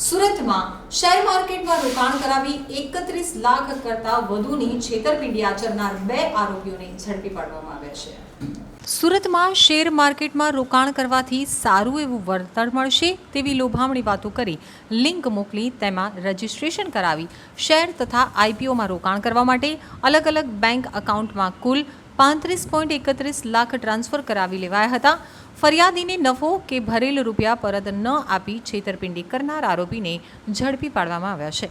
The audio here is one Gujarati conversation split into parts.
સુરતમાં શેર માર્કેટમાં રોકાણ કરાવી 31 લાખ કરતાં વધુની છેતરપિંડી આચરનાર 2 આરોપીઓને ઝડપી પાડવામાં આવ્યા છે। સુરતમાં શેર માર્કેટમાં રોકાણ કરવાથી સારું એવું વળતર મળશે તેવી લોભામણી વાતો કરી લિંક મોકલી તેમાં રજિસ્ટ્રેશન કરાવી શેર તથા આઈપીઓમાં રોકાણ કરવા માટે અલગ અલગ બેંક એકાઉન્ટમાં કુલ 35.31 લાખ ટ્રાન્સફર કરાવી લેવાયા હતા। ફરિયાદીને નફો કે ભરેલ રૂપિયા પરત ન આપી છેતરપિંડી કરનાર આરોપીને ઝડપી પાડવામાં આવ્યા છે।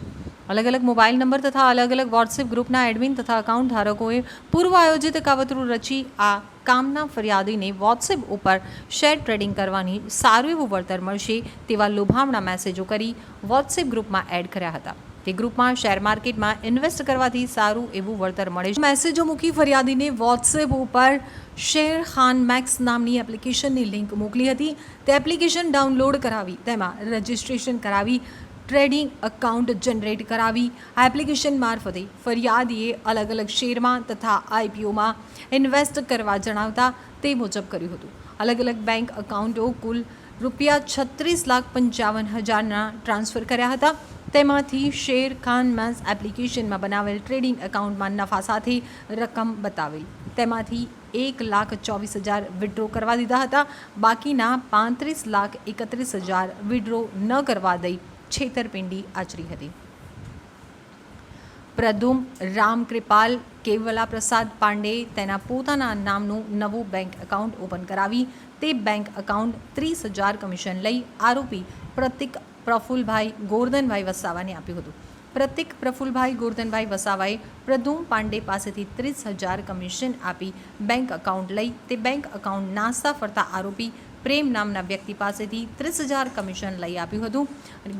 અલગ અલગ મોબાઈલ નંબર તથા અલગ અલગ વોટ્સએપ ગ્રુપના એડમિન તથા એકાઉન્ટ ધારકોએ પૂર્વ આયોજિત કાવતરું રચી આ કામના ફરિયાદીને વોટ્સએપ ઉપર શેર ટ્રેડિંગ કરવાની સારું એવું વળતર મળશે તેવા લોભામણા મેસેજો કરી વોટ્સએપ ગ્રુપમાં એડ કર્યા હતા। તે ગ્રુપમાં શેર માર્કેટમાં ઇન્વેસ્ટ કરવાથી સારું એવું વળતર મળે છે। મેસેજો મૂકી ફરિયાદીને વોટ્સએપ ઉપર શેર ખાન મેક્સ નામની એપ્લિકેશનની લિંક મોકલી હતી। તે એપ્લિકેશન ડાઉનલોડ કરાવી તેમાં રજિસ્ટ્રેશન કરાવી ટ્રેડિંગ એકાઉન્ટ જનરેટ કરાવી આ એપ્લિકેશન મારફતે ફરિયાદીએ અલગ અલગ શેરમાં તથા આઈપીઓમાં ઇન્વેસ્ટ કરવા જણાવતા તે મુજબ કર્યું હતું। અલગ અલગ બેંક એકાઉન્ટો કુલ ₹55,55,000 ટ્રાન્સફર કર્યા હતા। તેમાંથી શેર ખાન મેક્સ એપ્લિકેશનમાં બનાવેલ ટ્રેડિંગ એકાઉન્ટમાં નફા સાથે રકમ બતાવેલ તેમાંથી 1,24,000 વિડ્રો કરવા દીધા હતા। બાકીના 35,31,000 વિડ્રો ન કરવા દઈ છેતરપિંડી આચરી હતી। પ્રદુમ રામકૃપાલ કેવલા પ્રસાદ પાંડે તેના પોતાના નામનું નવું બેંક એકાઉન્ટ ઓપન કરાવી તે બેંક એકાઉન્ટ 30,000 કમિશન લઈ આરોપી પ્રતિક પ્રફુલભાઈ ગોરધનભાઈ વસાવાને આપ્યું હતું। પ્રતિક પ્રફુલભાઈ ગોરધનભાઈ વસાવાએ પ્રદુમ પાંડે પાસેથી 30,000 કમિશન આપી બેંક એકાઉન્ટ લઈ તે બેંક એકાઉન્ટ નાસ્તા ફરતા આરોપી પ્રેમ નામના વ્યક્તિ પાસેથી 30,000 કમિશન લઈ આપ્યું હતું।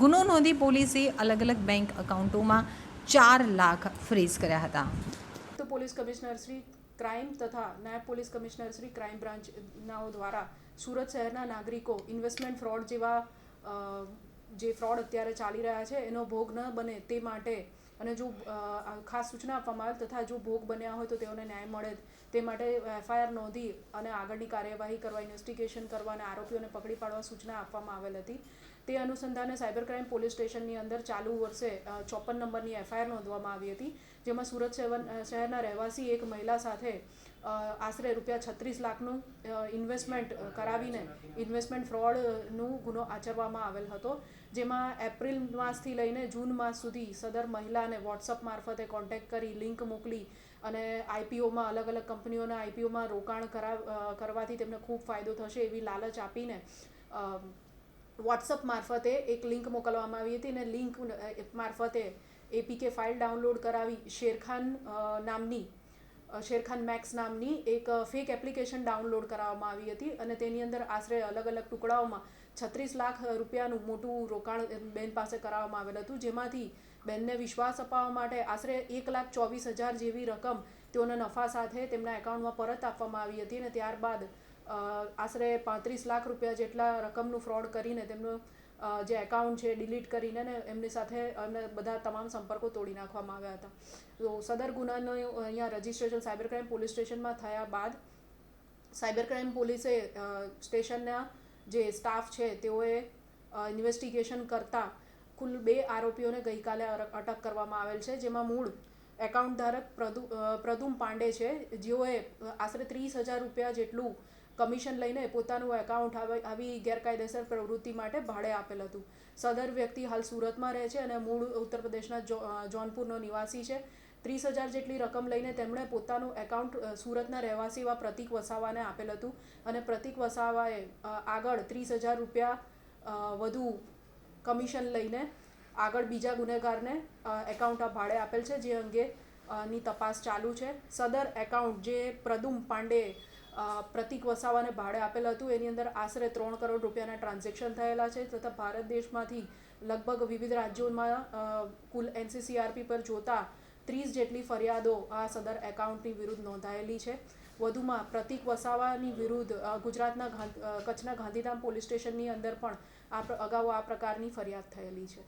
ગુનો નોંધી પોલીસે અલગ અલગ બેંક એકાઉન્ટોમાં 4 લાખ ફ્રીઝ કર્યા હતા। તો પોલીસ કમિશનર શ્રી ક્રાઇમ તથા નાયબ પોલીસ કમિશનર શ્રી ક્રાઇમ બ્રાન્ચનાઓ દ્વારા સુરત શહેરના નાગરિકો ઇન્વેસ્ટમેન્ટ ફ્રોડ જેવા જે ફ્રોડ અત્યારે ચાલી રહ્યા છે એનો ભોગ ન બને તે માટે અને જો ખાસ સૂચના આપવામાં આવે તથા જો ભોગ બન્યા હોય તો તેઓને ન્યાય મળે તે માટે એફઆઈઆર નોંધી અને આગળની કાર્યવાહી કરવા ઇન્વેસ્ટિગેશન કરવા અને આરોપીઓને પકડી પાડવા સૂચના આપવામાં આવેલ હતી। તે અનુસંધાને સાયબર ક્રાઇમ પોલીસ સ્ટેશનની અંદર ચાલુ વર્ષે 54 નંબરની એફઆઈઆર નોંધવામાં આવી હતી જેમાં સુરત શહેરના રહેવાસી એક મહિલા સાથે આશરે ₹36 લાખનું ઇન્વેસ્ટમેન્ટ કરાવીને ઇન્વેસ્ટમેન્ટ ફ્રોડનું ગુનો આચરવામાં આવેલ હતો। જેમાં એપ્રિલ માસથી લઈને જૂન માસ સુધી સદર મહિલાને વોટ્સઅપ મારફતે કોન્ટેક્ટ કરી લિંક મોકલી અને આઈપીઓમાં અલગ અલગ કંપનીઓના આઈપીઓમાં રોકાણ કરવાથી તેમને ખૂબ ફાયદો થશે એવી લાલચ આપીને વોટ્સઅપ મારફતે એક લિંક મોકલવામાં આવી હતી અને લિંક મારફતે એપીકે ફાઇલ ડાઉનલોડ કરાવી શેરખાન મેક્સ નામની એક ફેક એપ્લિકેશન ડાઉનલોડ કરાવવામાં આવી હતી અને તેની અંદર આશરે અલગ અલગ ટુકડાઓમાં 36 લાખ રૂપિયાનું મોટું રોકાણ બેન પાસે કરાવવામાં આવેલ હતું। જેમાંથી બેનને વિશ્વાસ અપાવવા માટે આશરે 1,24,000 જેવી રકમ તેઓના નફા સાથે તેમના એકાઉન્ટમાં પરત આપવામાં આવી હતી અને ત્યારબાદ આશરે 35 લાખ રૂપિયા જેટલા રકમનું ફ્રોડ કરીને તેમનું જે એકાઉન્ટ છે ડિલીટ કરીને એમની સાથે બધા તમામ સંપર્કો તોડી નાખવામાં આવ્યા હતા। તો સદર ગુનાનું અહીંયા રજિસ્ટ્રેશન સાયબર ક્રાઇમ પોલીસ સ્ટેશનમાં થયા બાદ સાયબર ક્રાઇમ પોલીસે સ્ટેશનના જે સ્ટાફ છે તેઓએ ઇન્વેસ્ટિગેશન કરતા કુલ 2 આરોપીઓને ગઈકાલે અટક કરવામાં આવેલ છે જેમાં મૂળ એકાઉન્ટ ધારક પ્રદુમ પાંડે છે જેઓએ આશરે 30,000 રૂપિયા જેટલું કમિશન લઈને પોતાનું એકાઉન્ટ આવી ગેરકાયદેસર પ્રવૃત્તિ માટે ભાડે આપેલ હતું। સદર વ્યક્તિ હાલ સુરતમાં રહે છે અને મૂળ ઉત્તર પ્રદેશના જૌનપુરનો નિવાસી છે। 30,000 જેટલી રકમ લઈને તેમણે પોતાનું એકાઉન્ટ સુરતના રહેવાસી એવા પ્રતિક વસાવાને આપેલ હતું અને પ્રતિક વસાવાએ આગળ 30,000 રૂપિયા વધુ કમિશન લઈને આગળ બીજા ગુનેગારને એકાઉન્ટ ભાડે આપેલ છે જે અંગેની તપાસ ચાલુ છે। સદર એકાઉન્ટ જે પ્રદુમ પાંડે પ્રતિક વસાવાને ભાડે આપેલ હતું એની અંદર આશરે 3 કરોડ રૂપિયાના ટ્રાન્ઝેક્શન થયેલા છે તથા ભારત દેશમાંથી લગભગ વિવિધ રાજ્યોમાં કુલ એનસીસીઆરપી પર જોતા 30 જેટલી ફરિયાદો આ સદર એકાઉન્ટની વિરુદ્ધ નોંધાયેલી છે। વધુમાં પ્રતિક વસાવાની વિરુદ્ધ ગુજરાતના કચ્છના ગાંધીધામ પોલીસ સ્ટેશનની અંદર પણ અગાઉ આ પ્રકારની ફરિયાદ થયેલી છે।